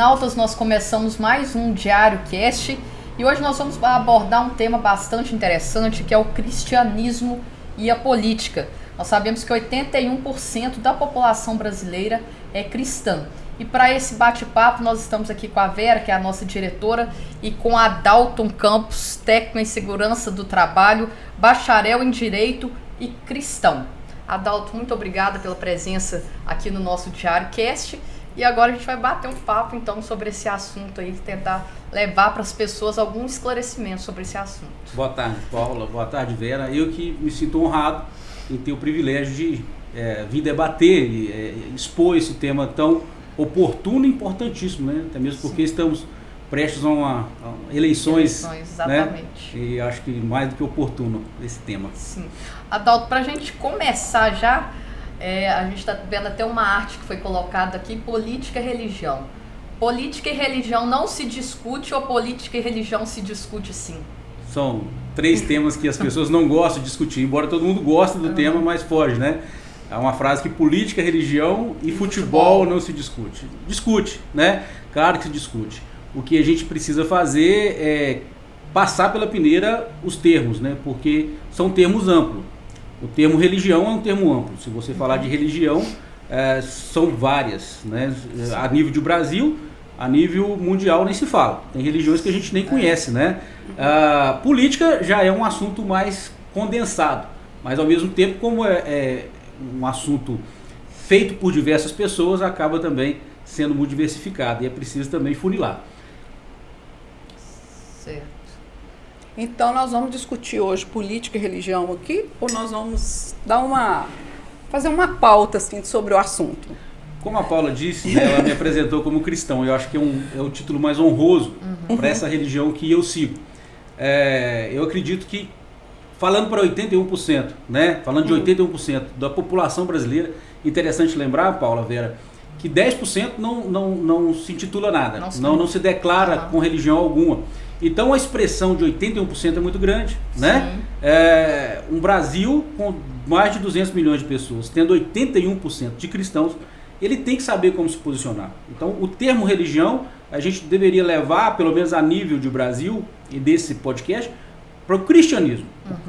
internautas, nós começamos mais um Diário Cast e hoje nós vamos abordar um tema bastante interessante, que é o cristianismo e a política. Nós sabemos que 81% da população brasileira é cristã. E para esse bate-papo nós estamos aqui com a Vera, que é a nossa diretora, e com a Dalton Campos, técnico em segurança do trabalho, bacharel em direito e cristão. Adalto, muito obrigada pela presença aqui no nosso Diário Cast. E agora a gente vai bater um papo, então, sobre esse assunto aí, tentar levar para as pessoas algum esclarecimento sobre esse assunto. Boa tarde, Paula. Boa tarde, Vera. Eu que me sinto honrado em ter o privilégio de vir debater e expor esse tema tão oportuno e importantíssimo, né? Até mesmo porque estamos prestes a eleições, exatamente. Né? E acho que mais do que oportuno esse tema. Sim. Adalto, para a gente começar já, a gente está vendo até uma arte que foi colocada aqui, política e religião. Política e religião não se discute ou política e religião se discute sim? São três temas que as pessoas não gostam de discutir, embora todo mundo goste do tema, mas foge, né? É uma frase que política, religião e futebol não se discute. Discute, né? Claro que se discute. O que a gente precisa fazer é passar pela peneira os termos, né? Porque são termos amplos. O termo religião é um termo amplo. Se você falar de religião, são várias, né? A nível de Brasil, a nível mundial nem se fala. Tem religiões que a gente nem conhece, né? Política já é um assunto mais condensado, mas ao mesmo tempo, como é um assunto feito por diversas pessoas, acaba também sendo muito diversificado e é preciso também funilar. Certo. Então nós vamos discutir hoje política e religião aqui, ou nós vamos fazer uma pauta assim, sobre o assunto? Como a Paula disse, né, ela me apresentou como cristão. Eu acho que é o título mais honroso para essa religião que eu sigo. Eu acredito que, falando para 81%, né, falando de 81% da população brasileira, interessante lembrar, Paula, Vera, que 10% não se intitula nada, não se declara com religião alguma. Então a expressão de 81% é muito grande, né? Um Brasil com mais de 200 milhões de pessoas, tendo 81% de cristãos, ele tem que saber como se posicionar. Então o termo religião, a gente deveria levar, pelo menos a nível de Brasil e desse podcast, para o cristianismo.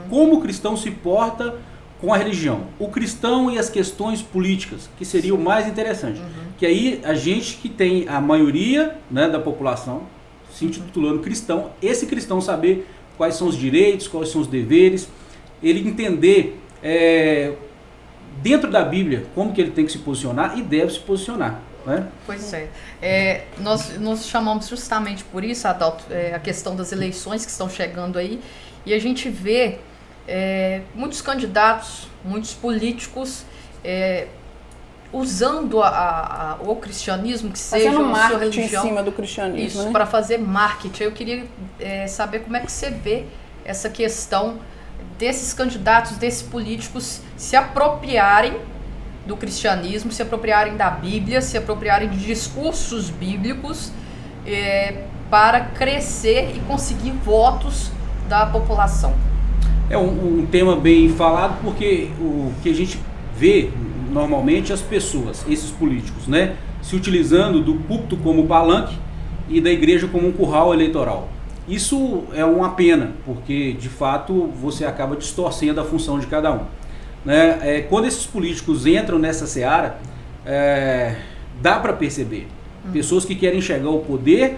Como o cristão se porta com a religião. O cristão e as questões políticas, que seria o mais interessante. Que aí a gente que tem a maioria, né, da população se intitulando cristão, esse cristão saber quais são os direitos, quais são os deveres, ele entender dentro da Bíblia como que ele tem que se posicionar e deve se posicionar. Né? Pois nós chamamos justamente por isso, Adalto, a questão das eleições que estão chegando aí, e a gente vê muitos candidatos, muitos políticos usando o cristianismo, que seja a sua religião, em cima do cristianismo, isso, né? Para fazer marketing. Eu queria saber como é que você vê essa questão desses candidatos, desses políticos se apropriarem do cristianismo, se apropriarem da Bíblia, se apropriarem de discursos bíblicos para crescer e conseguir votos da população. É um tema bem falado, porque o que a gente vê normalmente as pessoas, esses políticos, né, se utilizando do púlpito como palanque e da igreja como um curral eleitoral. Isso é uma pena, porque de fato você acaba distorcendo a função de cada um. Né? Quando esses políticos entram nessa seara, dá para perceber pessoas que querem chegar ao poder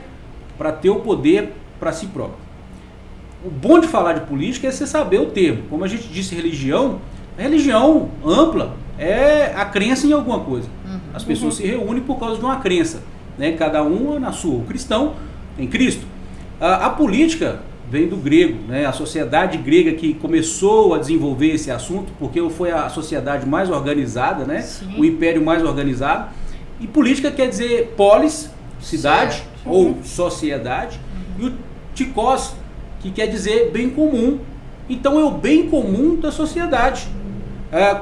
para ter o poder para si próprio. O bom de falar de política é você saber o termo. Como a gente disse, religião, a religião ampla é a crença em alguma coisa. As pessoas se reúnem por causa de uma crença, né? Cada um na sua. O cristão em Cristo. A política vem do grego, né? A sociedade grega que começou a desenvolver esse assunto, porque foi a sociedade mais organizada, né? O império mais organizado. E política quer dizer polis, cidade, ou sociedade, e o tikos, que quer dizer bem comum. Então é o bem comum da sociedade.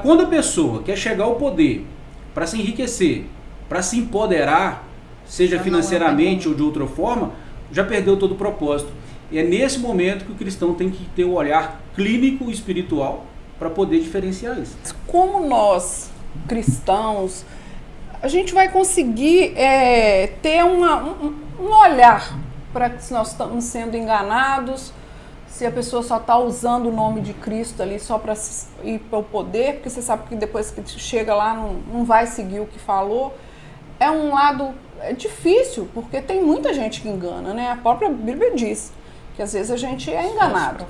Quando a pessoa quer chegar ao poder para se enriquecer, para se empoderar, seja financeiramente ou de outra forma, já perdeu todo o propósito. E é nesse momento que o cristão tem que ter o olhar clínico e espiritual para poder diferenciar isso. Como nós, cristãos, a gente vai conseguir ter um olhar para se nós estamos sendo enganados, se a pessoa só está usando o nome de Cristo ali só para ir para o poder, porque você sabe que depois que chega lá não vai seguir o que falou. É um lado difícil, porque tem muita gente que engana, né? A própria Bíblia diz que às vezes a gente é enganado.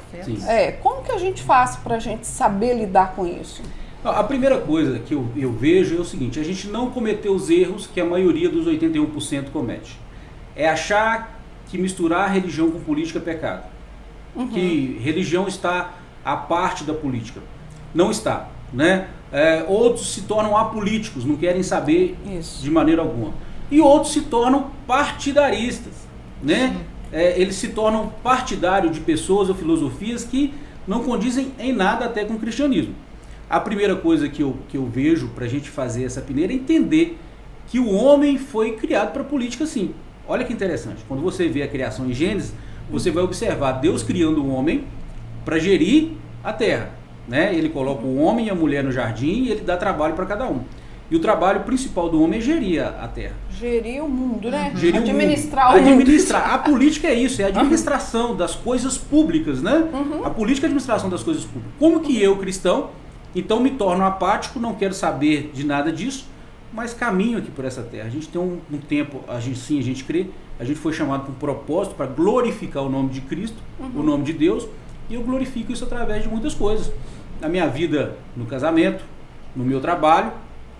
Como que a gente faz para a gente saber lidar com isso? A primeira coisa que eu vejo é o seguinte: a gente não cometeu os erros que a maioria dos 81% comete. É achar que misturar religião com política é pecado. Que religião está à parte da política. Não está, né? Outros se tornam apolíticos, não querem saber de maneira alguma. E outros se tornam partidaristas, né? Eles se tornam partidários de pessoas ou filosofias que não condizem em nada até com o cristianismo. A primeira coisa que eu vejo para a gente fazer essa peneira é entender que o homem foi criado para a política, sim. Olha que interessante, quando você vê a criação em Gênesis, você vai observar Deus criando o homem para gerir a terra, né? Ele coloca o homem e a mulher no jardim e ele dá trabalho para cada um. E o trabalho principal do homem é gerir a terra. Gerir o mundo, né? Administrar o mundo. Administrar. A política é isso, é a administração das coisas públicas, né? A política é a administração das coisas públicas. Como que eu, cristão, então me torno apático, não quero saber de nada disso, mas caminho aqui por essa terra. A gente tem um tempo, a gente crê, a gente foi chamado por um propósito para glorificar o nome de Cristo, o nome de Deus, e eu glorifico isso através de muitas coisas. Na minha vida, no casamento, no meu trabalho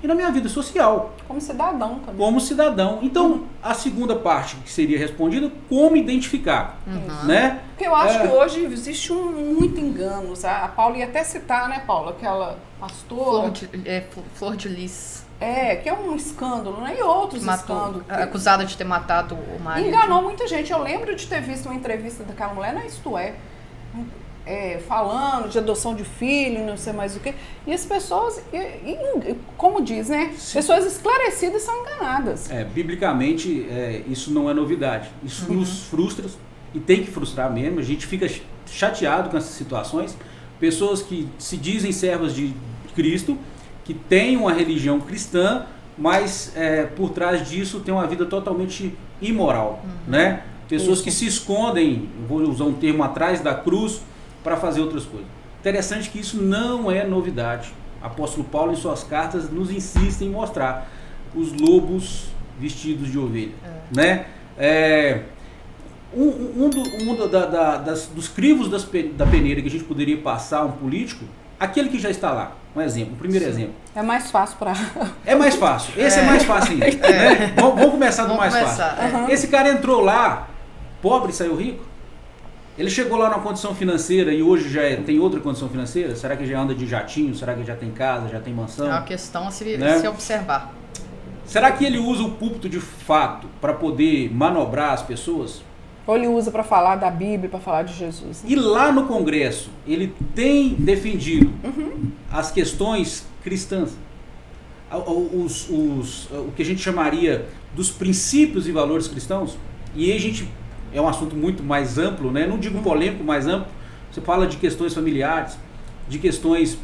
e na minha vida social. Como cidadão também. Como cidadão. Então, a segunda parte que seria respondida, como identificar, né? Porque eu acho que hoje existe muito engano. A Paula ia até citar, né, Paula, aquela pastora... Flor de Lis. Que é um escândalo, né? E outros escândalos. Acusada de ter matado o marido. Enganou muita gente. Eu lembro de ter visto uma entrevista daquela mulher na Isto falando de adoção de filho, não sei mais o quê. E as pessoas, como diz, né? Pessoas esclarecidas são enganadas. Biblicamente, isso não é novidade. Isso nos frustra e tem que frustrar mesmo. A gente fica chateado com essas situações. Pessoas que se dizem servas de Cristo, que têm uma religião cristã, mas por trás disso tem uma vida totalmente imoral, né? Pessoas que se escondem, vou usar um termo, atrás da cruz para fazer outras coisas. Interessante que isso não é novidade. O apóstolo Paulo, em suas cartas, nos insiste em mostrar os lobos vestidos de ovelha, né? Dos crivos da peneira que a gente poderia passar um político, aquele que já está lá. Um exemplo, o primeiro exemplo. É mais fácil para... É mais fácil. Esse é mais fácil ainda. Né? Vamos começar do mais fácil. Esse cara entrou lá, pobre e saiu rico. Ele chegou lá numa condição financeira e hoje já tem outra condição financeira? Será que já anda de jatinho? Será que já tem casa, já tem mansão? É uma questão a se observar. Será que ele usa o púlpito de fato para poder manobrar as pessoas? Ou ele usa para falar da Bíblia, para falar de Jesus? Né? E lá no Congresso, ele tem defendido as questões cristãs, o que a gente chamaria dos princípios e valores cristãos. E aí a gente, é um assunto muito mais amplo, né? Não digo polêmico, mais amplo. Você fala de questões familiares, de questões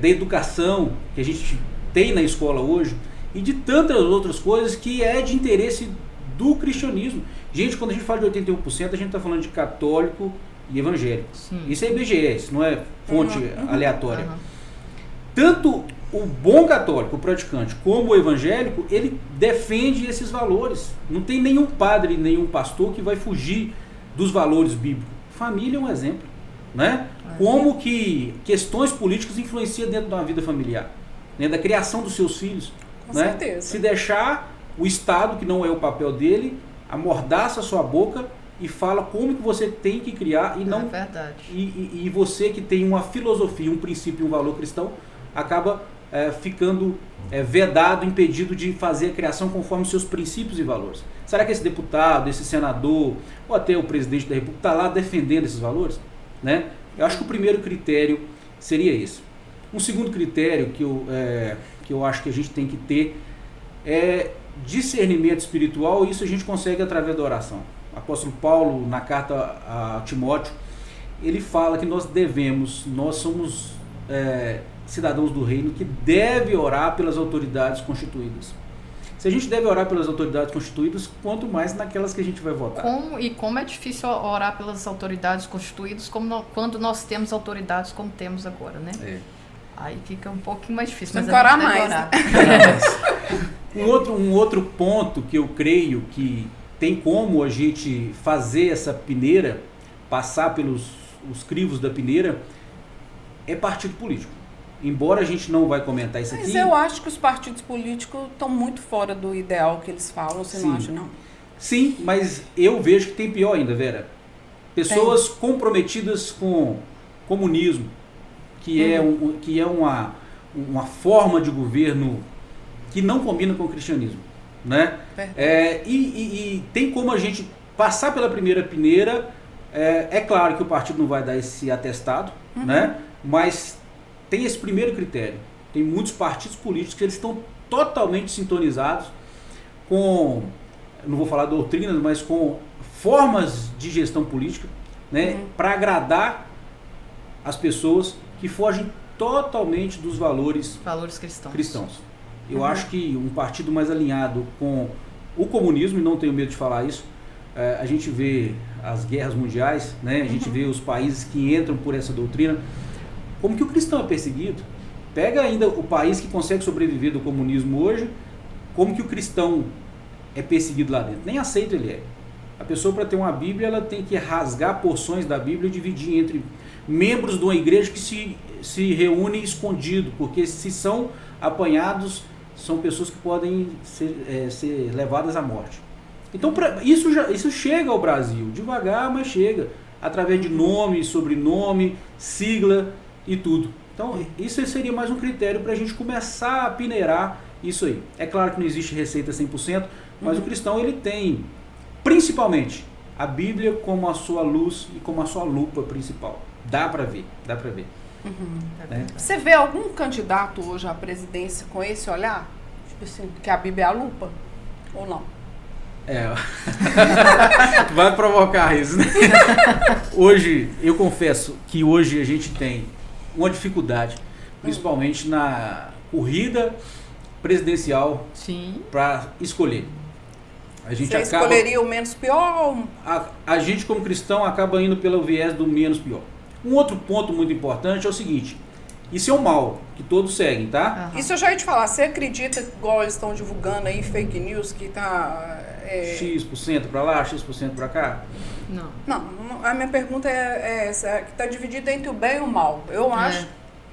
da educação que a gente tem na escola hoje, e de tantas outras coisas que é de interesse do cristianismo. Gente, quando a gente fala de 81%, a gente está falando de católico e evangélico. Sim. Isso é IBGE, isso não é fonte aleatória. Tanto o bom católico, o praticante, como o evangélico, ele defende esses valores. Não tem nenhum padre, nenhum pastor que vai fugir dos valores bíblicos. Família é um exemplo, né? Como que questões políticas influenciam dentro da vida familiar, né? Da criação dos seus filhos. Com certeza. Se deixar o Estado, que não é o papel dele, amordaça a sua boca e fala como que você tem que criar e não... É verdade. E você que tem uma filosofia, um princípio, um valor cristão, acaba ficando vedado, impedido de fazer a criação conforme os seus princípios e valores. Será que esse deputado, esse senador, ou até o presidente da República está lá defendendo esses valores? Né? Eu acho que o primeiro critério seria esse. Um segundo critério que eu acho que a gente tem que ter é discernimento espiritual, e isso a gente consegue através da oração. O apóstolo Paulo, na carta a Timóteo, ele fala que nós somos cidadãos do reino que deve orar pelas autoridades constituídas. Se a gente deve orar pelas autoridades constituídas, quanto mais naquelas que a gente vai votar. Como é difícil orar pelas autoridades constituídas quando nós temos autoridades como temos agora, né? Aí fica um pouquinho mais difícil. Tem que orar mais. Né? Um outro ponto que eu creio que tem como a gente fazer essa peneira, passar pelos os crivos da peneira, é partido político. Embora a gente não vai comentar isso aqui... Mas eu acho que os partidos políticos estão muito fora do ideal que eles falam, você não acha, não? Sim, mas eu vejo que tem pior ainda, Vera. Pessoas comprometidas com comunismo, que é uma forma de governo que não combina com o cristianismo, né? E tem como a gente passar pela primeira peneira. É claro que o partido não vai dar esse atestado, né? Mas tem esse primeiro critério. Tem muitos partidos políticos que eles estão totalmente sintonizados com, não vou falar doutrinas, mas com formas de gestão política, né? Para agradar as pessoas que fogem totalmente dos valores cristãos. Eu acho que um partido mais alinhado com o comunismo, e não tenho medo de falar isso, a gente vê as guerras mundiais, né? A gente vê os países que entram por essa doutrina, como que o cristão é perseguido. Pega ainda o país que consegue sobreviver do comunismo hoje, como que o cristão é perseguido lá dentro. Nem aceito ele é. A pessoa, para ter uma Bíblia, ela tem que rasgar porções da Bíblia e dividir entre membros de uma igreja que se reúne escondido, porque se são apanhados, são pessoas que podem ser levadas à morte. Então, isso chega ao Brasil, devagar, mas chega, através de nome, sobrenome, sigla e tudo. Então, isso seria mais um critério para a gente começar a peneirar isso aí. É claro que não existe receita 100%, mas o cristão ele tem, principalmente, a Bíblia como a sua luz e como a sua lupa principal. Dá para ver. Né? Você vê algum candidato hoje à presidência com esse olhar? Tipo assim, que a Bíblia é a lupa? Ou não? Vai provocar isso, né? Hoje, eu confesso que hoje a gente tem uma dificuldade, principalmente na corrida presidencial para escolher. Você escolheria o menos pior? A gente, como cristão, acaba indo pelo viés do menos pior. Um outro ponto muito importante é o seguinte: isso é um mal que todos seguem, tá? Isso eu já ia te falar. Você acredita, igual eles estão divulgando aí, fake news, que tá... X% para lá, X% para cá? Não, a minha pergunta é essa, que está dividida entre o bem e o mal. Eu acho,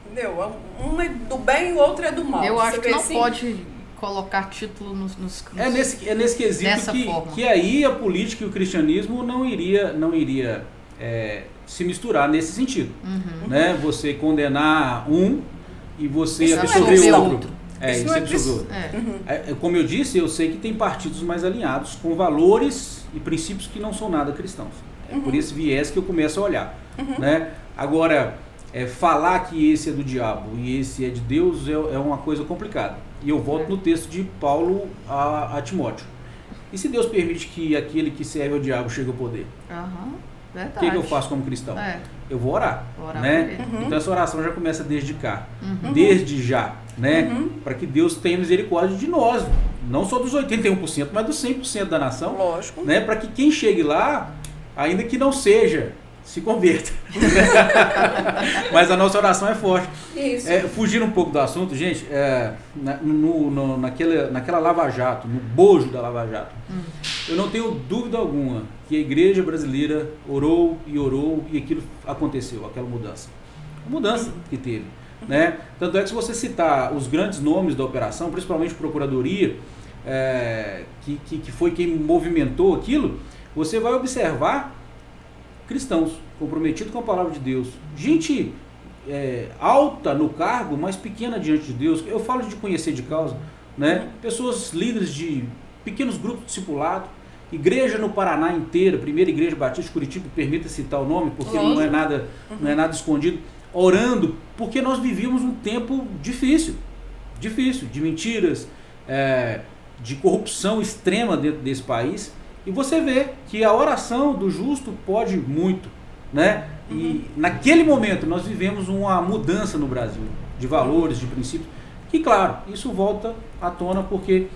entendeu? Um é do bem e o outro é do mal. Eu acho que não pode colocar título nos é nesse quesito que aí a política e o cristianismo não iria se misturar nesse sentido. Né? Você condenar um e você absolver o outro. Isso é absurdo. Como eu disse, eu sei que tem partidos mais alinhados com valores e princípios que não são nada cristãos. É por esse viés que eu começo a olhar. Né? Agora, falar que esse é do diabo e esse é de Deus é uma coisa complicada. E eu volto no texto de Paulo a Timóteo. E se Deus permite que aquele que serve ao diabo chegue ao poder? O que eu faço como cristão? Eu vou orar, né? Então essa oração já começa desde cá, desde já, né? Para que Deus tenha misericórdia de nós, não só dos 81%, mas dos 100% da nação. Lógico. Né? Para que quem chegue lá, ainda que não seja, se converta. Mas a nossa oração é forte. Isso. Fugindo um pouco do assunto, gente, naquela Lava Jato, no bojo da Lava Jato, eu não tenho dúvida alguma que a igreja brasileira orou e aquilo aconteceu, aquela mudança. A mudança que teve. Né? Tanto é que se você citar os grandes nomes da operação, principalmente Procuradoria, que foi quem movimentou aquilo, você vai observar cristãos comprometidos com a palavra de Deus. Gente alta no cargo, mas pequena diante de Deus. Eu falo de conhecer de causa. Né? Pessoas líderes de pequenos grupos discipulados. Igreja no Paraná inteira, Primeira Igreja Batista de Curitiba, permita citar o nome, porque não é nada escondido, orando, porque nós vivíamos um tempo difícil, de mentiras, de corrupção extrema dentro desse país, e você vê que a oração do justo pode muito, né? E naquele momento nós vivemos uma mudança no Brasil, de valores, de princípios, que claro, isso volta à tona porque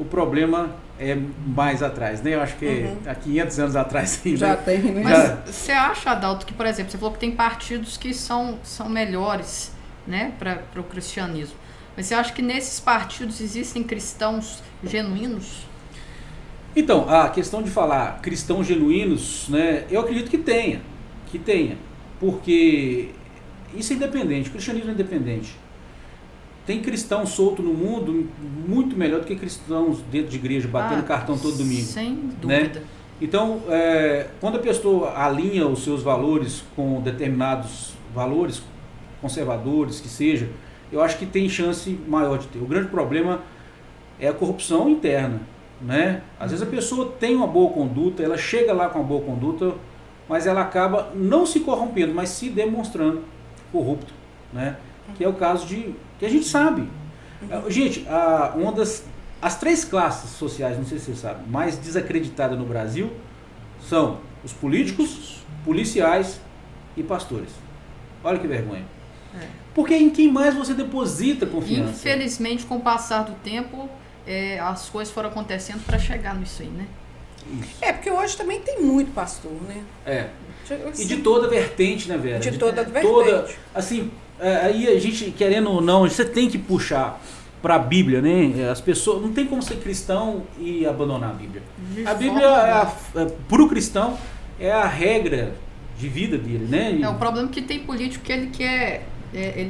o problema é mais atrás, né? Eu acho que há 500 anos atrás já tem, né? Mas você acha, Adalto, que, por exemplo, você falou que tem partidos que são melhores, né, para o cristianismo. Mas você acha que nesses partidos existem cristãos genuínos? Então, a questão de falar cristãos genuínos, né, eu acredito que tenha, porque isso é independente, o cristianismo é independente. Tem cristão solto no mundo muito melhor do que cristãos dentro de igreja, batendo cartão todo domingo. Sem dúvida. Né? Então, quando a pessoa alinha os seus valores com determinados valores conservadores, que seja, eu acho que tem chance maior de ter. O grande problema é a corrupção interna. Né? Às vezes a pessoa tem uma boa conduta, ela chega lá com uma boa conduta, mas ela acaba não se corrompendo, mas se demonstrando corrupto, né? Que é o caso que a gente sabe. Gente, as 3 classes sociais, não sei se você sabe, mais desacreditadas no Brasil são os políticos, policiais e pastores. Olha que vergonha. Porque em quem mais você deposita confiança? Infelizmente, com o passar do tempo, as coisas foram acontecendo para chegar nisso aí, né? Isso. Porque hoje também tem muito pastor, né? E de toda vertente, né, Vera? De toda vertente. Assim, aí a gente, querendo ou não, você tem que puxar para a Bíblia, né? As pessoas, não tem como ser cristão e abandonar a Bíblia. A Bíblia, para o cristão, é a regra de vida dele, né? O problema é que tem político que ele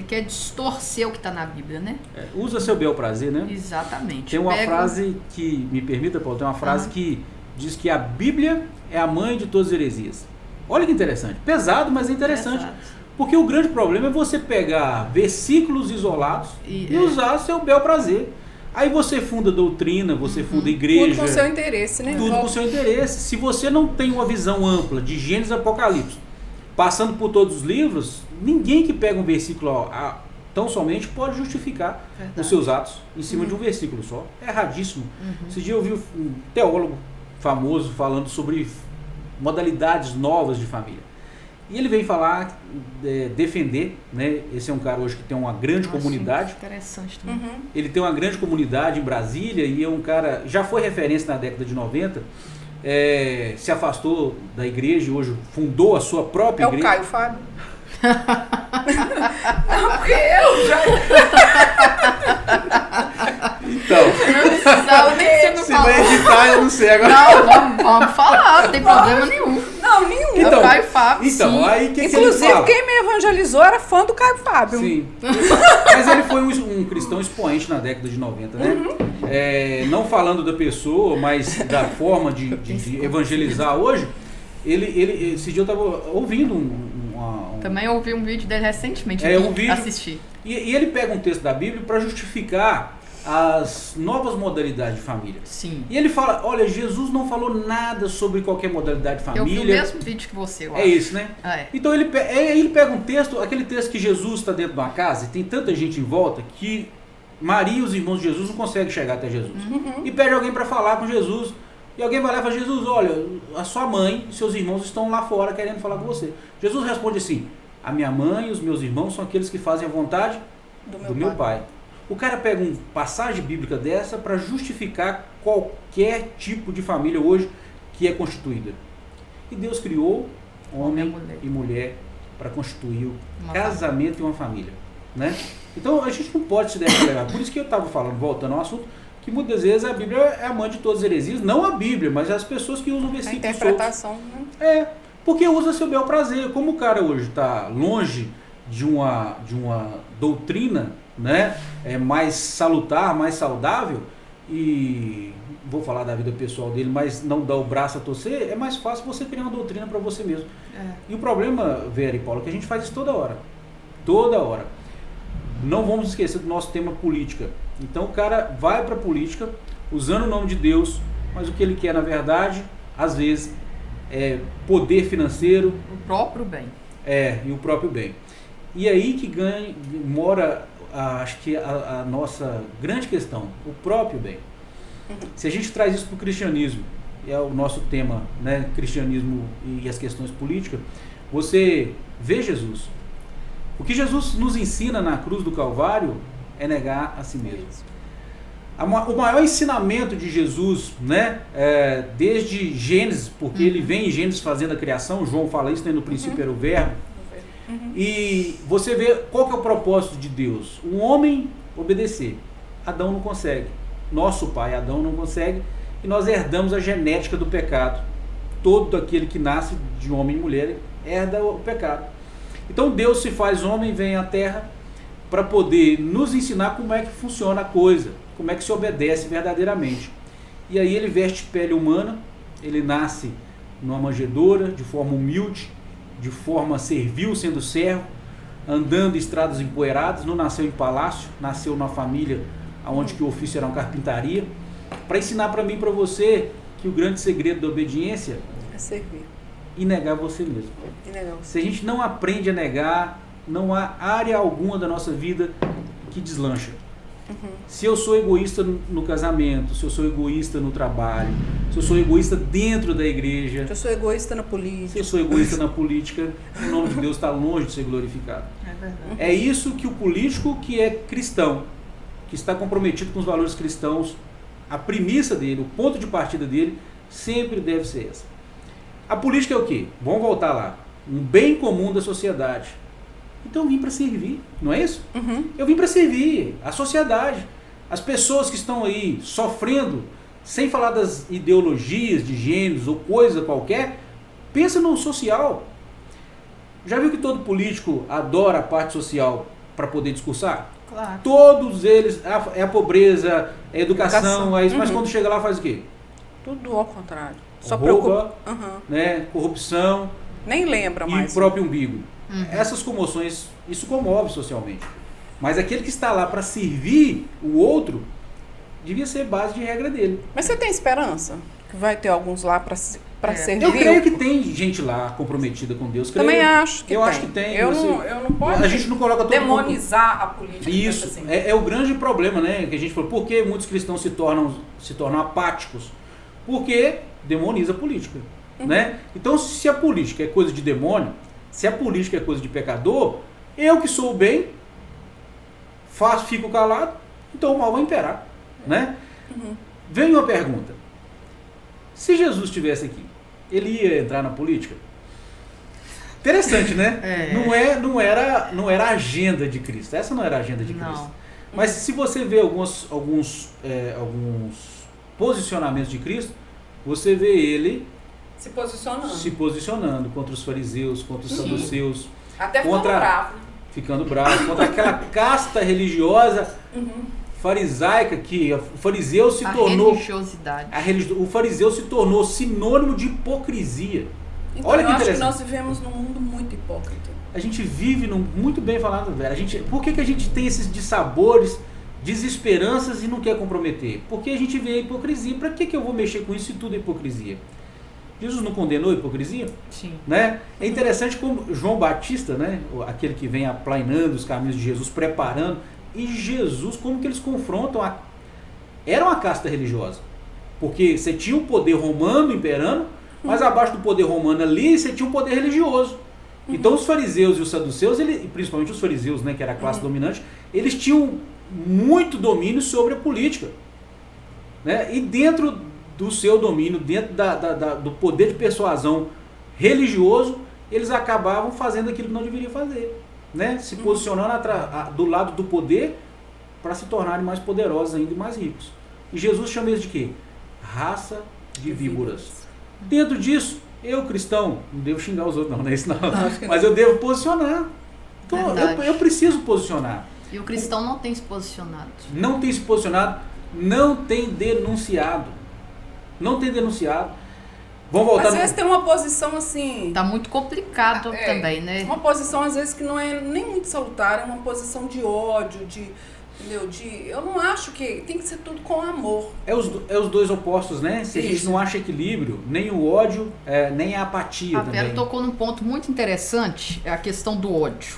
quer distorcer o que está na Bíblia, né? Usa seu bel prazer, né? Exatamente. Tem uma frase que, me permita, Paulo, tem uma frase que diz que a Bíblia é a mãe de todas as heresias. Olha que interessante. Pesado, mas é interessante. Porque o grande problema é você pegar versículos isolados e usar seu bel prazer. Aí você funda doutrina, você funda igreja. Tudo com seu interesse, né? Tudo com seu interesse. Se você não tem uma visão ampla de Gênesis e Apocalipse, passando por todos os livros, ninguém que pega um versículo tão somente pode justificar os seus atos em cima de um versículo só. É erradíssimo. Esse dia eu vi um teólogo famoso falando sobre modalidades novas de família. E ele veio falar, defender, né? Esse é um cara hoje que tem uma grande comunidade. Interessante também. Ele tem uma grande comunidade em Brasília e é um cara, já foi referência na década de 90, se afastou da igreja e hoje fundou a sua própria igreja. É o Caio Fábio. Não, porque eu já... Então, Não precisava nem que você não se falou. vai editar, eu não sei agora. Não, vamos falar, não tem problema nenhum. Não, nenhum. É o Caio Fábio, então sim. aí que ele Inclusive, fala? quem me evangelizou era fã do Caio Fábio. Sim. Mas ele foi um cristão expoente na década de 90, né? Não falando da pessoa, mas da forma de evangelizar hoje. Esse dia eu estava ouvindo Também ouvi um vídeo dele recentemente, assisti. E ele pega um texto da Bíblia para justificar as novas modalidades de família. Sim. E ele fala, olha, Jesus não falou nada sobre qualquer modalidade de família. Eu vi o mesmo vídeo que você, eu acho. É isso, né? É. Então ele pega um texto, aquele texto que Jesus está dentro de uma casa e tem tanta gente em volta que Maria e os irmãos de Jesus não conseguem chegar até Jesus. E pede alguém para falar com Jesus. E alguém vai lá e fala, Jesus, olha, a sua mãe e seus irmãos estão lá fora querendo falar com você. Jesus responde assim, a minha mãe e os meus irmãos são aqueles que fazem a vontade do meu pai. O cara pega uma passagem bíblica dessa para justificar qualquer tipo de família hoje que é constituída. E Deus criou homem e mulher para constituir o casamento e uma família. Né? Então a gente não pode se deixar levar. Por isso que eu estava falando, voltando ao assunto, que muitas vezes a Bíblia é a mãe de todas as heresias, não a Bíblia, mas as pessoas que usam versículos. A interpretação, né? Porque usa seu bel prazer. Como o cara hoje está longe de uma doutrina, né, mais salutar, mais saudável, e vou falar da vida pessoal dele, mas não dá o braço a torcer, é mais fácil você criar uma doutrina para você mesmo. E o problema, Vera e Paulo, é que a gente faz isso toda hora. Toda hora. Não vamos esquecer do nosso tema política. Então o cara vai para a política usando o nome de Deus, mas o que ele quer na verdade, às vezes, é poder financeiro. O próprio bem. E o próprio bem. E aí que mora, acho que a nossa grande questão, o próprio bem. Se a gente traz isso para o cristianismo, é o nosso tema, né, cristianismo e as questões políticas, você vê Jesus. O que Jesus nos ensina na cruz do Calvário é negar a si mesmo. O maior ensinamento de Jesus, né, desde Gênesis, porque ele vem em Gênesis fazendo a criação, João fala isso, né, no princípio era o verbo, e você vê qual que é o propósito de Deus, o homem obedecer. Adão não consegue, nosso pai Adão não consegue, e nós herdamos a genética do pecado. Todo aquele que nasce de homem e mulher herda o pecado. Então Deus se faz homem, vem à terra para poder nos ensinar como é que funciona a coisa, como é que se obedece verdadeiramente. E aí ele veste pele humana, ele nasce numa manjedoura, de forma humilde, de forma servil, sendo servo, andando em estradas empoeiradas, não nasceu em palácio, nasceu numa família onde que o ofício era uma carpintaria, para ensinar para mim e para você que o grande segredo da obediência é servir e negar você mesmo. Se a gente não aprende a negar, não há área alguma da nossa vida que deslancha. Se eu sou egoísta no casamento, se eu sou egoísta no trabalho, se eu sou egoísta dentro da igreja, se eu sou egoísta na política, se eu sou egoísta na política, o nome de Deus está longe de ser glorificado. É verdade. É isso que o político que é cristão, que está comprometido com os valores cristãos, a premissa dele, o ponto de partida dele, sempre deve ser essa. A política é o quê? Vamos voltar lá. Um bem comum da sociedade. Então eu vim para servir, não é isso? Eu vim para servir a sociedade, as pessoas que estão aí sofrendo, sem falar das ideologias de gêneros ou coisa qualquer, pensa no social. Já viu que todo político adora a parte social para poder discursar? Claro. Todos eles, é a pobreza, é a educação, é isso, mas quando chega lá faz o quê? Tudo ao contrário. Só rouba, né, corrupção, nem lembra mais. E o próprio umbigo. Essas comoções, isso comove socialmente. Mas aquele que está lá para servir o outro, devia ser base de regra dele. Mas você tem esperança que vai ter alguns lá para servir? Eu creio que tem gente lá comprometida com Deus. Também acho que eu tem. acho que tem. Eu não posso a gente não coloca todo demonizar a política. Isso, assim. é o grande problema, né? Que a gente falou, por que muitos cristãos se tornam apáticos? Porque demoniza a política. Né? Então, se a política é coisa de demônio, se a política é coisa de pecador, eu que sou o bem, fico calado, então o mal vai imperar. Né? Vem uma pergunta. Se Jesus estivesse aqui, ele ia entrar na política? Interessante, né? Não era a agenda de Cristo. Essa não era a agenda de Cristo. Não. Mas se você vê alguns posicionamentos de Cristo, você vê ele se posicionando contra os fariseus, contra os saduceus, até ficando bravo, contra aquela casta religiosa farisaica que o fariseu se tornou religiosidade. O fariseu se tornou sinônimo de hipocrisia. Então, olha que eu acho que interessante. nós vivemos num mundo muito hipócrita. A gente vive muito bem falado, velho. Por que a gente tem esses dissabores, desesperanças e não quer comprometer? Porque a gente vê a hipocrisia. Para que eu vou mexer com isso se tudo é hipocrisia? Jesus não condenou a hipocrisia? Sim. Né? É interessante como João Batista, né, aquele que vem aplainando os caminhos de Jesus, preparando, e Jesus, como que eles confrontam era uma casta religiosa. Porque você tinha o poder romano imperando, mas abaixo do poder romano ali, você tinha um poder religioso. Então os fariseus e os saduceus, principalmente os fariseus, né, que era a classe dominante, eles tinham muito domínio sobre a política. Né? E dentro do seu domínio, dentro do poder de persuasão religioso, eles acabavam fazendo aquilo que não deveriam fazer. Né? Se posicionando do lado do poder para se tornarem mais poderosos ainda e mais ricos. E Jesus chama eles de quê? Raça de víboras. Dentro disso, eu, cristão, não devo xingar os outros, não é isso não. Mas eu devo posicionar. Então, eu preciso posicionar. E o cristão não tem se posicionado. Não tem se posicionado, não tem denunciado. Não tem denunciado. Vamos voltar. Às vezes tem uma posição assim... Tá muito complicado também, né? Uma posição, às vezes, que não é nem muito salutar, é uma posição de ódio, eu não acho que tem que ser tudo com amor. É os dois opostos, né? Se a gente não acha equilíbrio, nem o ódio, nem a apatia também. A Vera tocou num ponto muito interessante, a questão do ódio.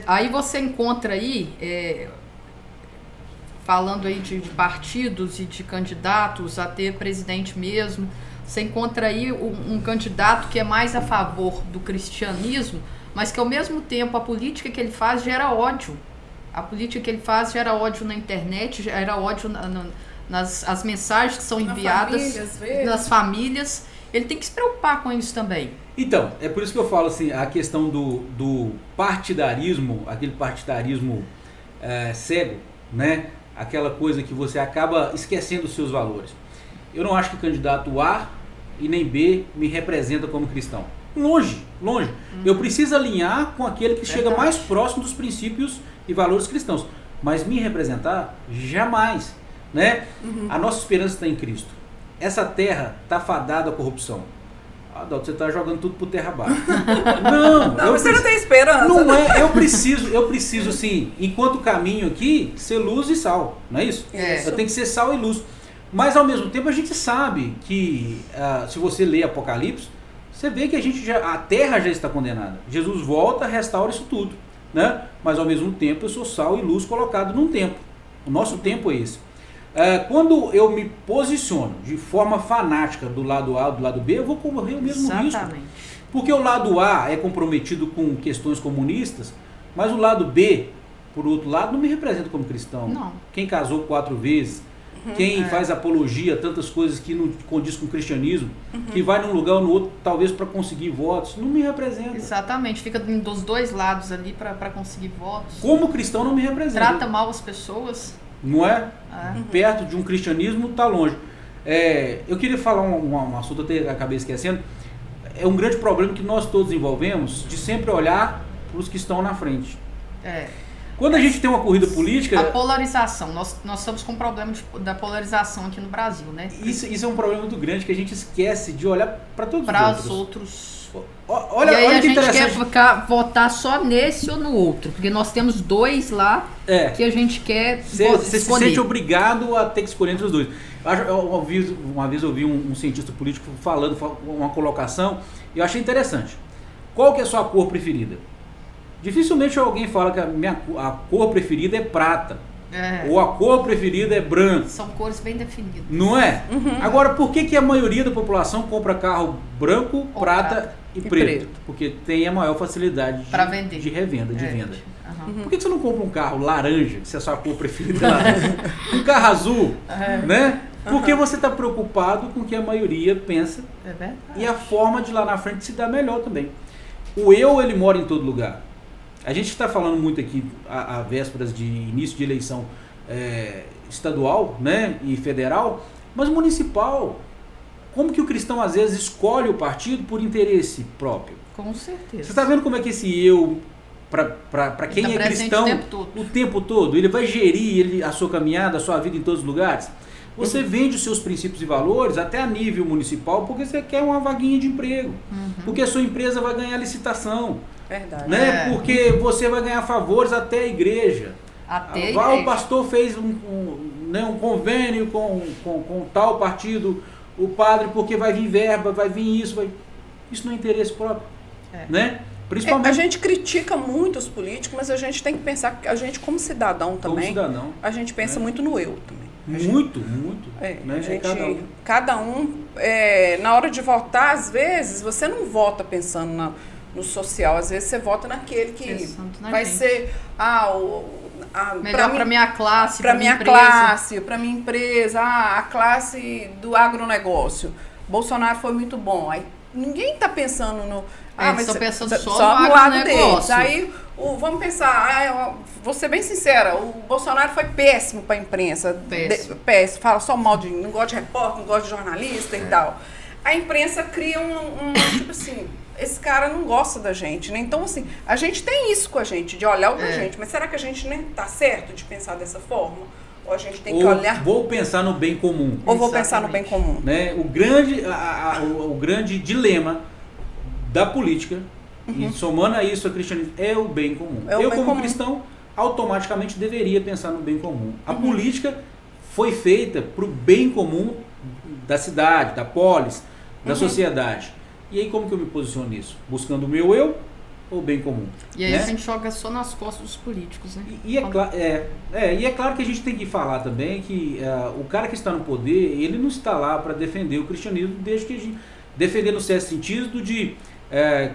Aí você encontra aí, falando aí de partidos e de candidatos a ter presidente mesmo, você encontra aí um candidato que é mais a favor do cristianismo, mas que ao mesmo tempo a política que ele faz gera ódio. A política que ele faz gera ódio na internet, gera ódio nas mensagens que são enviadas nas famílias. Ele tem que se preocupar com isso também. Então, é por isso que eu falo assim, a questão do partidarismo, aquele partidarismo cego, né? Aquela coisa que você acaba esquecendo os seus valores. Eu não acho que candidato A e nem B me representa como cristão. Longe, longe. Eu preciso alinhar com aquele que chega mais próximo dos princípios e valores cristãos. Mas me representar, jamais. Né? A nossa esperança está em Cristo. Essa terra está fadada à corrupção. Adalto, você está jogando tudo por terra abaixo. Não, você não tem esperança. Não é, eu preciso assim, enquanto caminho aqui, ser luz e sal, não é isso? Isso. Eu tenho que ser sal e luz. Mas ao mesmo tempo a gente sabe que, se você lê Apocalipse, você vê que a terra já está condenada. Jesus volta, restaura isso tudo, né? Mas ao mesmo tempo eu sou sal e luz colocado num tempo. O nosso tempo é esse. Quando eu me posiciono de forma fanática do lado A ou do lado B, eu vou correr o mesmo risco. Porque o lado A é comprometido com questões comunistas, mas o lado B, por outro lado, não me representa como cristão. Não. Quem casou 4 vezes, quem faz apologia a tantas coisas que não condiz com o cristianismo, que vai num lugar ou no outro, talvez para conseguir votos, não me representa. Exatamente, fica dos dois lados ali para conseguir votos. Como cristão não me representa. Trata mal as pessoas. Não é? Perto de um cristianismo está longe. Eu queria falar um assunto, até acabei esquecendo. É um grande problema que nós todos envolvemos de sempre olhar para os que estão na frente. Quando a gente tem uma corrida política... A polarização. Nós estamos com um problema da polarização aqui no Brasil, né? Isso é um problema muito grande que a gente esquece de olhar para todos os outros. Olha, e aí olha a que gente interessante. quer votar só nesse ou no outro. Porque nós temos 2 lá que a gente quer escolher. Você se sente obrigado a ter que escolher entre os 2. Uma vez eu vi um cientista político falando uma colocação e eu achei interessante. Qual que é a sua cor preferida? Dificilmente alguém fala que a cor preferida é prata. Ou a cor preferida é branco. São cores bem definidas. Não é? Agora, por que a maioria da população compra carro branco, prata e preto? Porque tem a maior facilidade de revenda, de venda. Por que você não compra um carro laranja, se a sua cor preferida é laranja? Um carro azul, né? Porque você está preocupado com o que a maioria pensa. É verdade. E a forma de lá na frente se dar melhor também. O eu, ele mora em todo lugar. A gente está falando muito aqui, a vésperas de início de eleição estadual, né, e federal, mas municipal. Como que o cristão às vezes escolhe o partido por interesse próprio? Com certeza. Você está vendo como é que esse eu, para quem é cristão, o tempo todo, ele vai gerir a sua caminhada, a sua vida em todos os lugares? Você vende os seus princípios e valores até a nível municipal porque você quer uma vaguinha de emprego, porque a sua empresa vai ganhar licitação. Verdade. Né? Porque você vai ganhar favores até a igreja. O pastor fez um convênio com tal partido, o padre, porque vai vir verba, vai vir isso. Isso não é interesse próprio. Né? Principalmente... A gente critica muito os políticos, mas a gente tem que pensar que a gente, como cidadão também, a gente pensa muito no eu também. Muito. Né? Cada um, na hora de votar, às vezes, você não vota pensando no social, às vezes você vota naquele que vai ser melhor para minha classe, para minha classe, para minha empresa, a classe do agronegócio. Bolsonaro foi muito bom. Aí ninguém está pensando no mas estão pensando só no lado deles. Aí vamos pensar, vou ser bem sincera, o Bolsonaro foi péssimo para a imprensa. Péssimo. Fala só mal de não gosta de repórter, não gosta de jornalista e tal. A imprensa cria tipo assim, esse cara não gosta da gente, né? Então, assim, a gente tem isso com a gente, de olhar o da gente, mas será que a gente nem tá certo de pensar dessa forma? Ou a gente tem que olhar... Vou pensar no bem comum. Ou vou pensar no bem comum. Né? O grande dilema da política, e somando a isso a cristianismo, é o bem comum. Eu, como cristão, automaticamente deveria pensar no bem comum. A política foi feita para o bem comum da cidade, da polis, da sociedade. E aí como que eu me posiciono nisso? Buscando o meu eu ou o bem comum? E aí a gente joga só nas costas dos políticos, né? E é claro que a gente tem que falar também que o cara que está no poder, ele não está lá para defender o cristianismo, desde que a gente defender no certo sentido de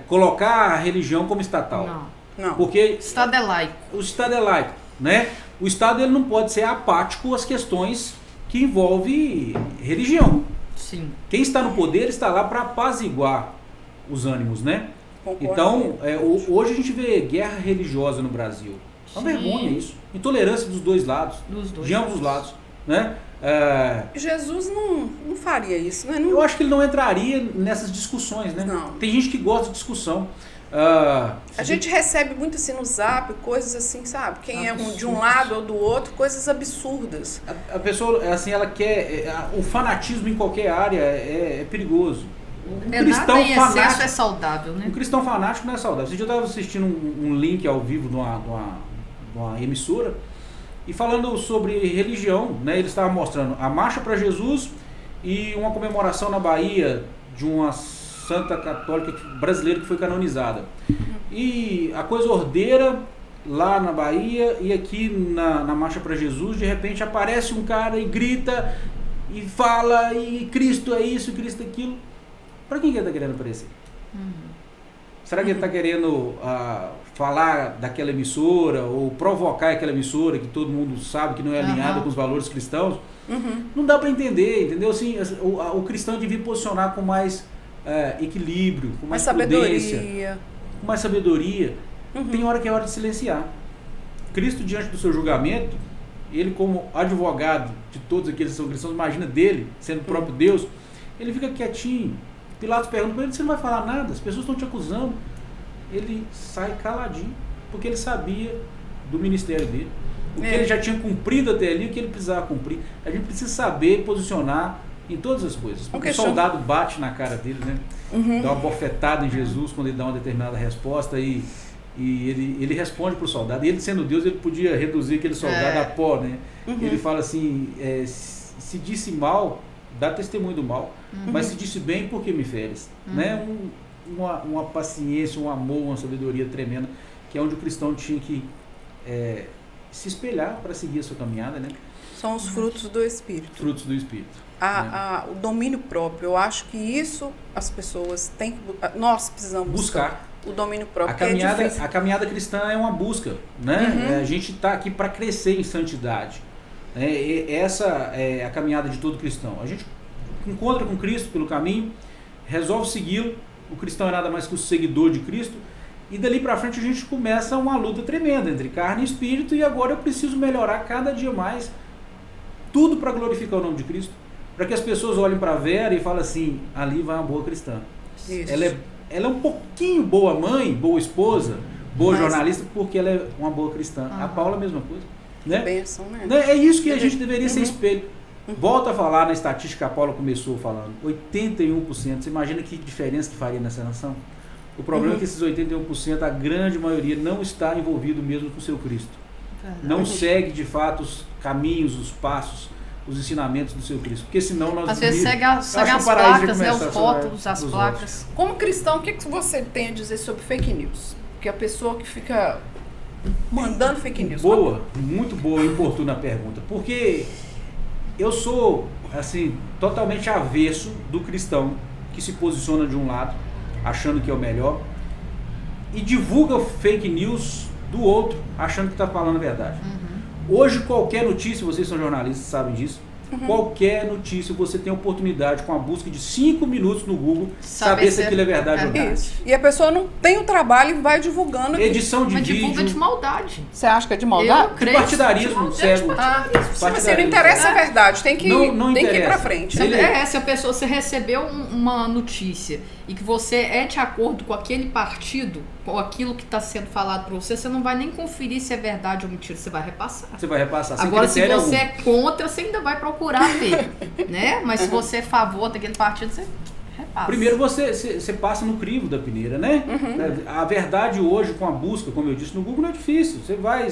colocar a religião como estatal. Não. Porque o Estado é laico. O Estado é laico. né? O Estado ele não pode ser apático às questões que envolvem religião. Sim. Quem está no poder está lá para apaziguar os ânimos, né? Concordo. Então, hoje a gente vê guerra religiosa no Brasil. É uma Sim. vergonha isso. Intolerância dos dois lados, de ambos os lados, né? Jesus não faria isso, né? Eu acho que ele não entraria nessas discussões, né? Não. Tem gente que gosta de discussão. A gente recebe muito assim no Zap, coisas assim, sabe? Quem é de um lado ou do outro, coisas absurdas. A pessoa, assim, ela quer... o fanatismo em qualquer área é perigoso. Um cristão nada em excesso fanático é saudável, né? Um cristão fanático não é saudável. Esse dia eu estava assistindo um link ao vivo de uma emissora e falando sobre religião, né? Eles estavam mostrando a Marcha para Jesus e uma comemoração na Bahia de uma santa católica brasileira que foi canonizada. E a coisa ordeira lá na Bahia e aqui na Marcha para Jesus, de repente aparece um cara e grita e fala e Cristo é isso, Cristo é aquilo. Para quem que ele está querendo aparecer? Será que ele está querendo falar daquela emissora ou provocar aquela emissora que todo mundo sabe que não é alinhada com os valores cristãos? Não dá para entender, entendeu? Assim, o cristão devia posicionar com mais equilíbrio, com mais prudência, com mais sabedoria. Tem hora que é hora de silenciar. Cristo, diante do seu julgamento, ele como advogado de todos aqueles que são cristãos, imagina dele, sendo o próprio Deus, ele fica quietinho. Pilatos pergunta para ele, você não vai falar nada? As pessoas estão te acusando. Ele sai caladinho, porque ele sabia do ministério dele. O que ele já tinha cumprido até ali, o que ele precisava cumprir. A gente precisa saber posicionar em todas as coisas. Porque o soldado bate na cara dele, né? Dá uma bofetada em Jesus quando ele dá uma determinada resposta e ele responde para o soldado. E ele, sendo Deus, ele podia reduzir aquele soldado a pó, né? Ele fala assim, se disse mal, dá testemunho do mal, mas se disse bem, por que me feres? Né? Uma paciência, um amor, uma sabedoria tremenda, que é onde o cristão tinha que se espelhar para seguir a sua caminhada, né? São os frutos do Espírito. Frutos do Espírito. O domínio próprio, eu acho que isso as pessoas têm que... Nós precisamos buscar o domínio próprio. A caminhada cristã é uma busca, né? A gente está aqui para crescer em santidade. Essa é a caminhada de todo cristão. A gente encontra com Cristo pelo caminho, resolve segui-lo. O cristão é nada mais que o seguidor de Cristo. E dali para frente a gente começa uma luta tremenda entre carne e espírito. E agora eu preciso melhorar cada dia mais. Tudo para glorificar o nome de Cristo. Para que as pessoas olhem para a Vera e falem assim, ali vai uma boa cristã. Isso. Ela é um pouquinho boa mãe, boa esposa, boa jornalista, porque ela é uma boa cristã. A Paula é a mesma coisa. Né? Bênção, né? É isso que a gente deveria ser espelho. Volta a falar na estatística que a Paula começou falando, 81%. Você imagina que diferença que faria nessa nação? O problema é que esses 81%, a grande maioria não está envolvido mesmo com o seu Cristo. Verdade. Não segue de fato os caminhos, os passos, os ensinamentos do seu Cristo. Porque senão nós... Às vezes segue as placas, né? Os rótulos, as placas. Como cristão, o que você tem a dizer sobre fake news? Porque a pessoa que fica mandando fake news. Boa, muito boa e oportuna a pergunta. Porque eu sou, assim, totalmente avesso do cristão que se posiciona de um lado, achando que é o melhor, e divulga fake news do outro, achando que está falando a verdade. Hoje, qualquer notícia, vocês são jornalistas, sabem disso, qualquer notícia, você tem a oportunidade, com a busca de 5 minutos no Google, saber se aquilo é verdade ou não. E a pessoa não tem o trabalho e vai divulgando aqui. Edição de vídeo. Divulga de maldade. Você acha que é de maldade? Eu creio. De partidarismo, cego. Assim, não interessa a verdade, tem que ir pra frente. Se a pessoa, você recebeu uma notícia e que você é de acordo com aquele partido, com aquilo que está sendo falado para você, você não vai nem conferir se é verdade ou mentira, você vai repassar. Você vai repassar. Sem agora, se você algum. é contra, você ainda vai procurar ver, né? Mas se você é a favor daquele partido, você repassa. Primeiro você passa no crivo da peneira, né? A verdade hoje, com a busca, como eu disse no Google, não é difícil. Você vai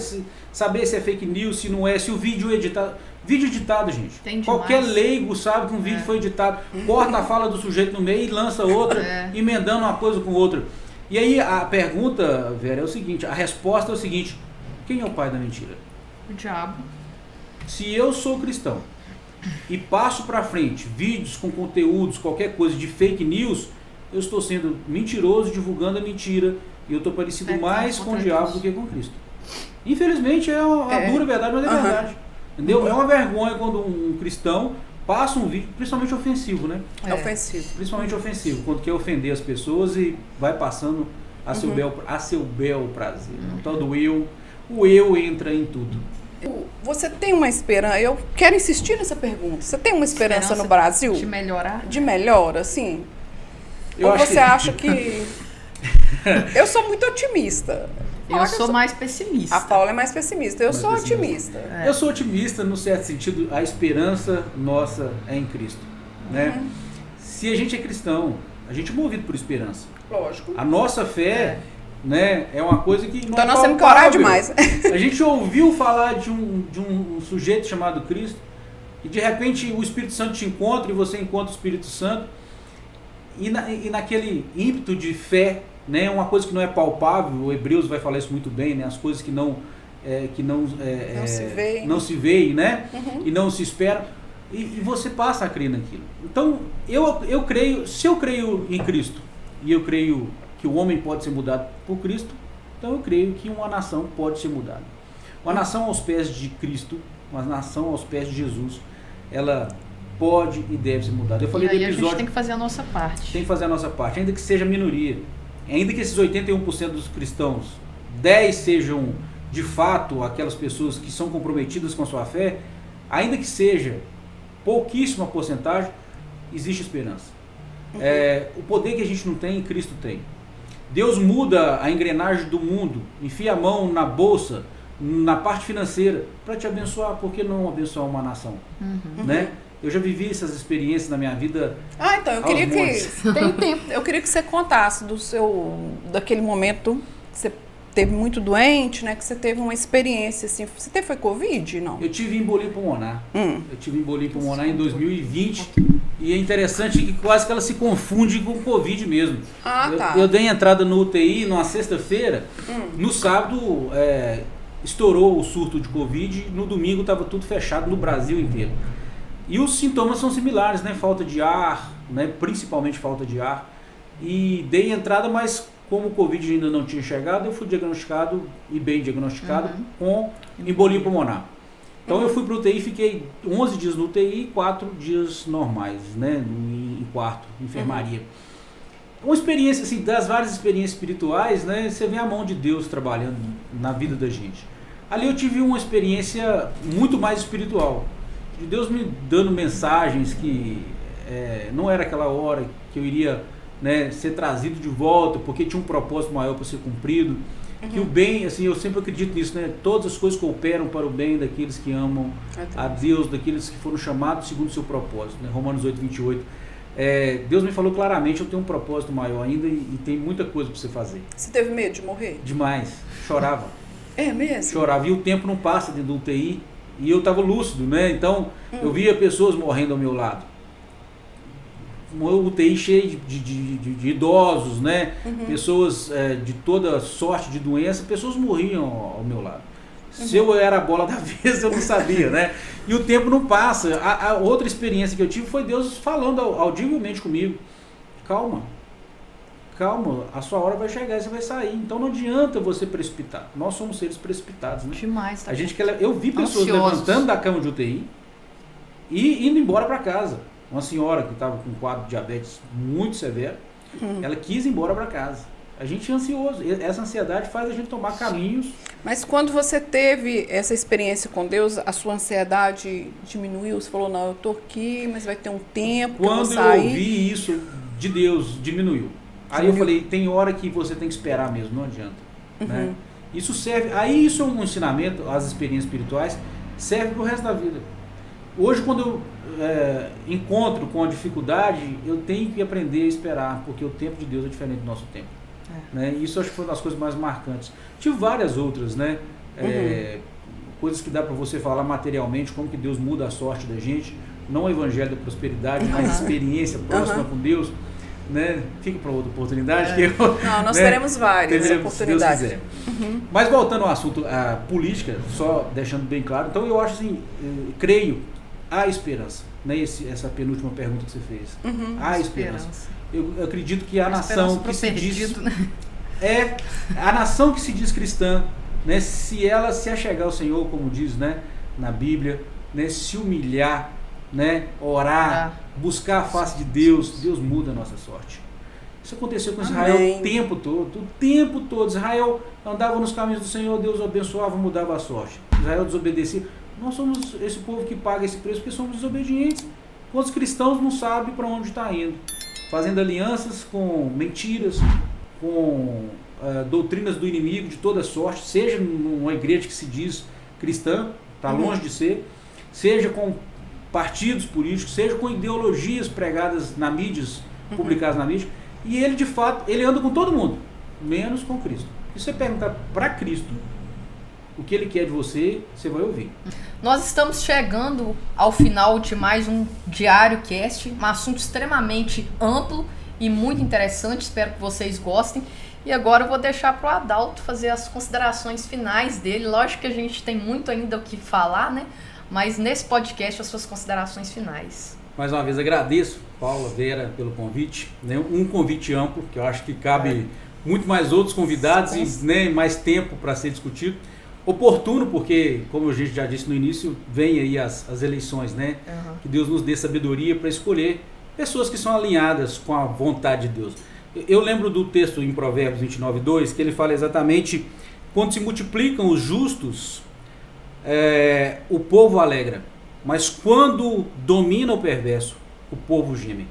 saber se é fake news, se não é, se o vídeo é editado. Vídeo editado, gente. Qualquer leigo sabe que um vídeo foi editado. Corta a fala do sujeito no meio e lança outra, emendando uma coisa com outra. E aí a pergunta, Vera, é o seguinte, a resposta é o seguinte, quem é o pai da mentira? O diabo. Se eu sou cristão e passo para frente vídeos com conteúdos, qualquer coisa de fake news, eu estou sendo mentiroso, divulgando a mentira, e eu estou parecido mais com o diabo do que com Cristo. Infelizmente é uma dura verdade, mas é verdade. Entendeu? É uma vergonha quando um cristão passa um vídeo, principalmente ofensivo, né? Ofensivo. Principalmente ofensivo, quando quer ofender as pessoas e vai passando a seu bel prazer. Então o eu entra em tudo. Você tem uma esperança, eu quero insistir nessa pergunta, você tem uma esperança no Brasil? De melhorar? De melhora, assim? Eu Ou você acha que... Eu sou muito otimista. Eu sou mais pessimista. A Paula é mais pessimista, eu sou otimista. Eu sou otimista no certo sentido, a esperança nossa é em Cristo, né? Se a gente é cristão, a gente é movido por esperança. Lógico. A nossa fé, né, é uma coisa que não então é nós temos que orar demais. A gente ouviu falar de um sujeito chamado Cristo e de repente o Espírito Santo te encontra e você encontra o Espírito Santo e naquele ímpeto de fé, né, uma coisa que não é palpável, o Hebreus vai falar isso muito bem, né, as coisas que não se veem, né, e não se esperam, e você passa a crer naquilo. Então eu creio, se eu creio em Cristo e eu creio que o homem pode ser mudado por Cristo, então eu creio que uma nação pode ser mudada. Uma nação aos pés de Cristo, uma nação aos pés de Jesus, ela pode e deve ser mudada. Eu falei e aí do episódio, a gente tem que fazer a nossa parte. Tem que fazer a nossa parte, ainda que seja minoria. Ainda que esses 81% dos cristãos, 10 sejam de fato aquelas pessoas que são comprometidas com a sua fé, ainda que seja pouquíssima porcentagem, existe esperança. O poder que a gente não tem, Cristo tem. Deus muda a engrenagem do mundo, enfia a mão na bolsa, na parte financeira, para te abençoar. Por que não abençoar uma nação? Né? Eu já vivi essas experiências na minha vida. Então eu queria tem tempo. Eu queria que você contasse daquele momento que você teve muito doente, né? Que você teve uma experiência assim. Você foi Covid, não? Eu tive embolia pulmonar. Eu tive embolia pulmonar em 2020 e é interessante que quase que ela se confunde com Covid mesmo. Eu dei entrada no UTI numa sexta-feira, no sábado estourou o surto de Covid, no domingo estava tudo fechado no Brasil inteiro. E os sintomas são similares, né? Falta de ar, né? Principalmente falta de ar. E dei entrada, mas como o Covid ainda não tinha chegado, eu fui diagnosticado, e bem diagnosticado, com embolia pulmonar. Então eu fui para o UTI, fiquei 11 dias no UTI e 4 dias normais, né? Em quarto, enfermaria. Uma experiência, assim, das várias experiências espirituais, né? Você vê a mão de Deus trabalhando na vida da gente. Ali eu tive uma experiência muito mais espiritual. De Deus me dando mensagens que não era aquela hora que eu iria, né, ser trazido de volta, porque tinha um propósito maior para ser cumprido. Que o bem, assim, eu sempre acredito nisso, né? Todas as coisas cooperam para o bem daqueles que amam a Deus, daqueles que foram chamados segundo o seu propósito, né? Romanos 8, 28. Deus me falou claramente, eu tenho um propósito maior ainda e tem muita coisa para você fazer. Você teve medo de morrer? Demais. Chorava. É mesmo? Chorava. E o tempo não passa dentro do UTI. E eu estava lúcido, né? Então, eu via pessoas morrendo ao meu lado. Uma UTI cheia de idosos, né? Pessoas de toda sorte de doença, pessoas morriam ao meu lado. Se eu era a bola da vez, eu não sabia, né? E o tempo não passa. A outra experiência que eu tive foi Deus falando audivelmente comigo. Calma, a sua hora vai chegar e você vai sair. Então não adianta você precipitar. Nós somos seres precipitados, né? Demais, tá? Eu vi pessoas levantando da cama de UTI e indo embora para casa. Uma senhora que estava com um quadro de diabetes muito severo, ela quis ir embora para casa. A gente é ansioso. Essa ansiedade faz a gente tomar caminhos. Mas quando você teve essa experiência com Deus, a sua ansiedade diminuiu? Você falou, não, eu tô aqui, mas vai ter um tempo que eu vou sair. Quando eu ouvi isso de Deus, diminuiu. Aí eu falei, tem hora que você tem que esperar mesmo, não adianta. Né? Isso serve, aí isso é um ensinamento, as experiências espirituais, serve para o resto da vida. Hoje, quando eu encontro com a dificuldade, eu tenho que aprender a esperar, porque o tempo de Deus é diferente do nosso tempo. Né? Isso acho que foi uma das coisas mais marcantes. Tive várias outras, né? Coisas que dá para você falar materialmente, como que Deus muda a sorte da gente, não o evangelho da prosperidade, mas experiência próxima com Deus. Né? Fica para outra oportunidade. Não, nós teremos várias oportunidades. Mas voltando ao assunto, a política, só deixando bem claro, então eu acho assim, creio, há esperança, né? Essa penúltima pergunta que você fez. Há esperança. Eu acredito que a nação que se diz, a nação que se diz cristã, né, se ela se achegar ao Senhor, como diz, né, na Bíblia, né, se humilhar, né, orar, buscar a face de Deus, Deus muda a nossa sorte. Isso aconteceu com Israel o tempo todo. Israel andava nos caminhos do Senhor, Deus abençoava, mudava a sorte. Israel desobedecia. Nós somos esse povo que paga esse preço porque somos desobedientes. Quantos cristãos não sabem para onde está indo? Fazendo alianças com mentiras, com doutrinas do inimigo de toda sorte, seja numa igreja que se diz cristã, está longe de ser, seja com partidos políticos, seja com ideologias pregadas na mídia, publicadas na mídia, e ele de fato, ele anda com todo mundo, menos com Cristo. Se você perguntar para Cristo o que ele quer de você, você vai ouvir. Nós estamos chegando ao final de mais um Diário Cast, um assunto extremamente amplo e muito interessante, espero que vocês gostem. E agora eu vou deixar para o Adalto fazer as considerações finais dele. Lógico que a gente tem muito ainda o que falar, né? Mas nesse podcast as suas considerações finais. Mais uma vez agradeço, Paula, Vera, pelo convite, né? Um convite amplo, que eu acho que cabe muito mais outros convidados e, né, mais tempo para ser discutido. Oportuno, porque, como a gente já disse no início, vem aí as eleições, né? Que Deus nos dê sabedoria para escolher pessoas que são alinhadas com a vontade de Deus. Eu lembro do texto em Provérbios 29:2, que ele fala exatamente: quando se multiplicam os justos, o povo alegra, mas quando domina o perverso, o povo geme.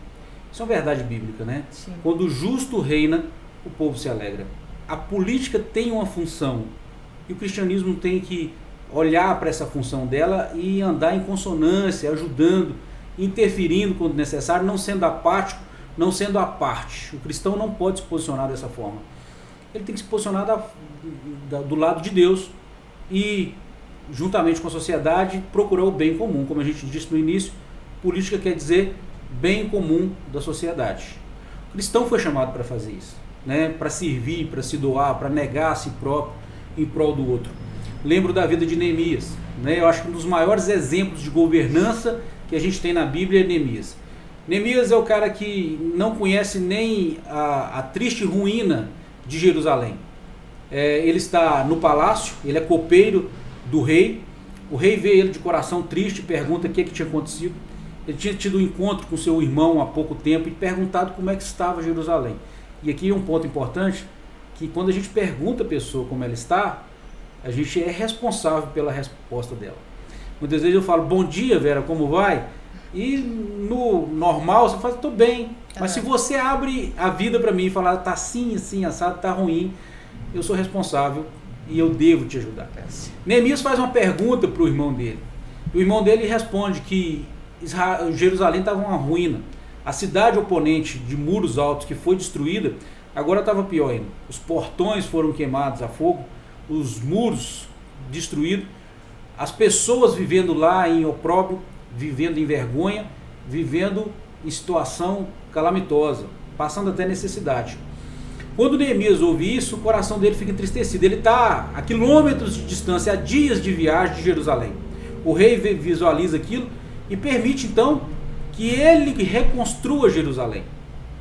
Isso é uma verdade bíblica, né? Sim. Quando o justo reina, o povo se alegra. A política tem uma função, e o cristianismo tem que olhar para essa função dela e andar em consonância, ajudando, interferindo quando necessário, não sendo apático, não sendo a parte. O cristão não pode se posicionar dessa forma. Ele tem que se posicionar do lado de Deus e, juntamente com a sociedade, procurar o bem comum. Como a gente disse no início, política quer dizer bem comum da sociedade. O cristão foi chamado para fazer isso, né? Para servir, para se doar, para negar a si próprio em prol do outro. Lembro da vida de Neemias, né? Eu acho que um dos maiores exemplos de governança que a gente tem na Bíblia é Neemias. Neemias é o cara que não conhece nem a triste ruína de Jerusalém. Ele está no palácio, ele é copeiro do rei. O rei vê ele de coração triste e pergunta o que tinha acontecido. Ele tinha tido um encontro com seu irmão há pouco tempo e perguntado como é que estava Jerusalém. E aqui é um ponto importante, que quando a gente pergunta a pessoa como ela está, a gente é responsável pela resposta dela. Muitas vezes eu falo: bom dia, Vera, como vai? E no normal você fala: estou bem. Mas se você abre a vida para mim e falar: está assim, assim, assado, está ruim, eu sou responsável e eu devo te ajudar. Neemias faz uma pergunta para o irmão dele. O irmão dele responde que Jerusalém estava uma ruína. A cidade oponente de muros altos que foi destruída, agora estava pior ainda. Os portões foram queimados a fogo, os muros destruídos, as pessoas vivendo lá em opróbrio, vivendo em vergonha, vivendo em situação calamitosa, passando até necessidade. Quando Neemias ouve isso, o coração dele fica entristecido. Ele está a quilômetros de distância, a dias de viagem de Jerusalém. O rei visualiza aquilo e permite então que ele reconstrua Jerusalém.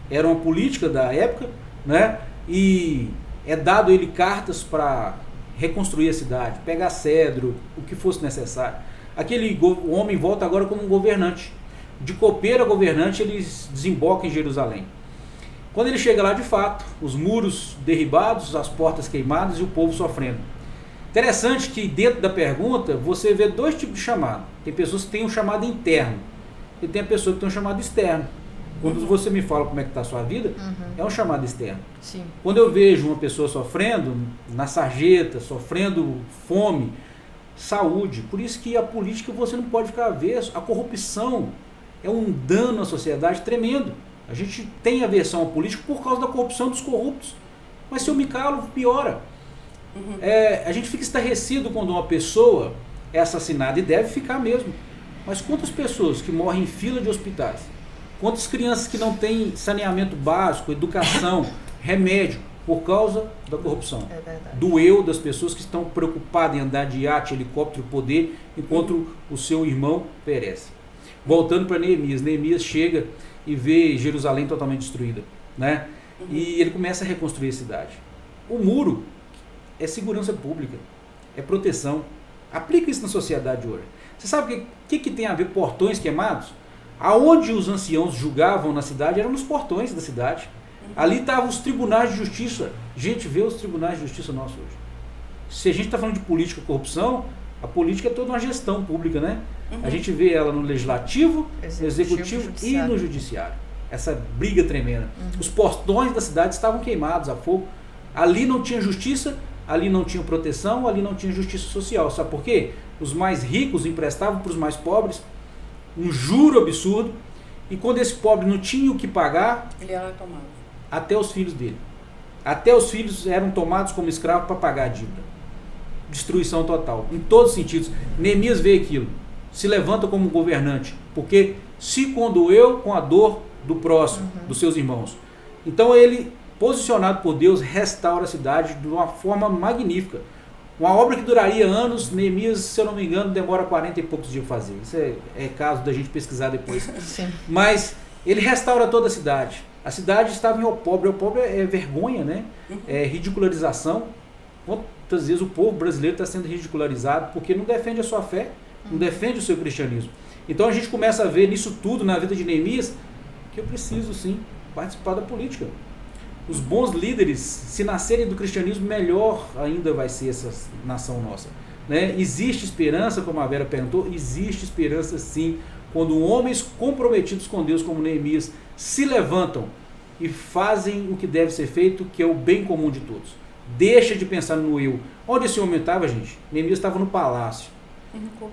Era uma política da época, né? E é dado a ele cartas para reconstruir a cidade, pegar cedro, o que fosse necessário. Aquele homem volta agora como um governante. De copeiro a governante, ele desemboca em Jerusalém. Quando ele chega lá, de fato, os muros derribados, as portas queimadas e o povo sofrendo. Interessante que dentro da pergunta você vê dois tipos de chamado. Tem pessoas que têm um chamado interno e tem a pessoa que tem um chamado externo. Quando você me fala como é que está a sua vida, é um chamado externo. Sim. Quando eu vejo uma pessoa sofrendo na sarjeta, sofrendo fome, saúde, por isso que a política você não pode ficar avesso. A corrupção é um dano à sociedade tremendo. A gente tem aversão à política por causa da corrupção dos corruptos. Mas se eu me calo, piora. A gente fica estarrecido quando uma pessoa é assassinada, e deve ficar mesmo. Mas quantas pessoas que morrem em fila de hospitais? Quantas crianças que não têm saneamento básico, educação, remédio, por causa da corrupção? É verdade. Do eu das pessoas que estão preocupadas em andar de iate, helicóptero, poder, enquanto o seu irmão perece. Voltando para Neemias. Neemias chega e vê Jerusalém totalmente destruída, né? E ele começa a reconstruir a cidade. O muro é segurança pública. é proteção. Aplica isso na sociedade hoje. Você sabe o que tem a ver portões queimados? Aonde os anciãos julgavam na cidade eram nos portões da cidade. Ali estavam os tribunais de justiça. Gente, vê os tribunais de justiça nossos hoje. Se a gente está falando de política e corrupção, a política é toda uma gestão pública, né? A gente vê ela no legislativo, no executivo e no judiciário. Essa briga tremenda. Os portões da cidade estavam queimados a fogo. Ali não tinha justiça, ali não tinha proteção, ali não tinha justiça social. Sabe por quê? Os mais ricos emprestavam para os mais pobres um juro absurdo, e quando esse pobre não tinha o que pagar, ele era tomado. Até os filhos dele. Até os filhos eram tomados como escravos para pagar a dívida. Destruição total, em todos os sentidos. Neemias vê aquilo, se levanta como governante, porque se condoeu com a dor do próximo, dos seus irmãos. Então ele, posicionado por Deus, restaura a cidade de uma forma magnífica. Uma obra que duraria anos, Neemias, se eu não me engano, demora 40 e poucos dias para fazer. Isso é caso da gente pesquisar depois. Sim. Mas ele restaura toda a cidade. A cidade estava em opróbrio. Opróbrio é vergonha, né? É ridicularização. Quantas vezes o povo brasileiro está sendo ridicularizado porque não defende a sua fé, não defende o seu cristianismo. Então a gente começa a ver nisso tudo, na vida de Neemias, que eu preciso sim participar da política. Os bons líderes, se nascerem do cristianismo, melhor ainda vai ser essa nação nossa. Né? Existe esperança, como a Vera perguntou, existe esperança sim, quando homens comprometidos com Deus, como Neemias, se levantam e fazem o que deve ser feito, que é o bem comum de todos. Deixa de pensar no eu. Onde esse homem estava, gente? Neemias estava no palácio,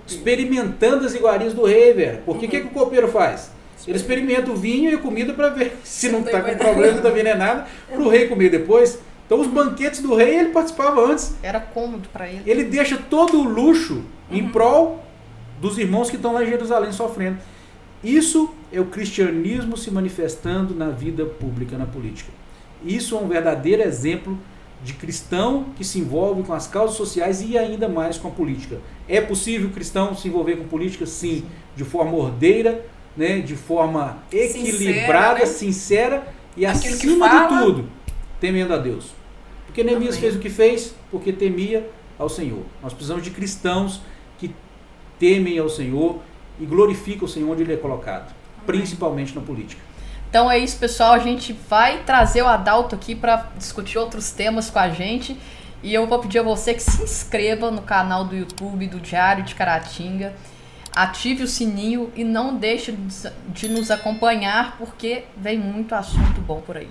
experimentando as iguarias do rei, Vera. Porque o que o copeiro faz? Ele experimenta o vinho e a comida para ver se não está com problema, não está envenenado, para o rei comer depois. Então os banquetes do rei ele participava antes. Era cômodo para ele. Ele deixa todo o luxo em prol dos irmãos que estão lá em Jerusalém sofrendo. Isso é o cristianismo se manifestando na vida pública, na política. Isso é um verdadeiro exemplo de cristão que se envolve com as causas sociais e ainda mais com a política. É possível o cristão se envolver com política? Sim, de forma ordeira, né, de forma equilibrada, sincera e aquilo acima de tudo, temendo a Deus. Porque Neemias fez o que fez porque temia ao Senhor. Nós precisamos de cristãos que temem ao Senhor e glorificam o Senhor onde Ele é colocado, principalmente na política. Então é isso, pessoal. A gente vai trazer o Adalto aqui para discutir outros temas com a gente. E eu vou pedir a você que se inscreva no canal do YouTube do Diário de Caratinga. Ative o sininho e não deixe de nos acompanhar, porque vem muito assunto bom por aí.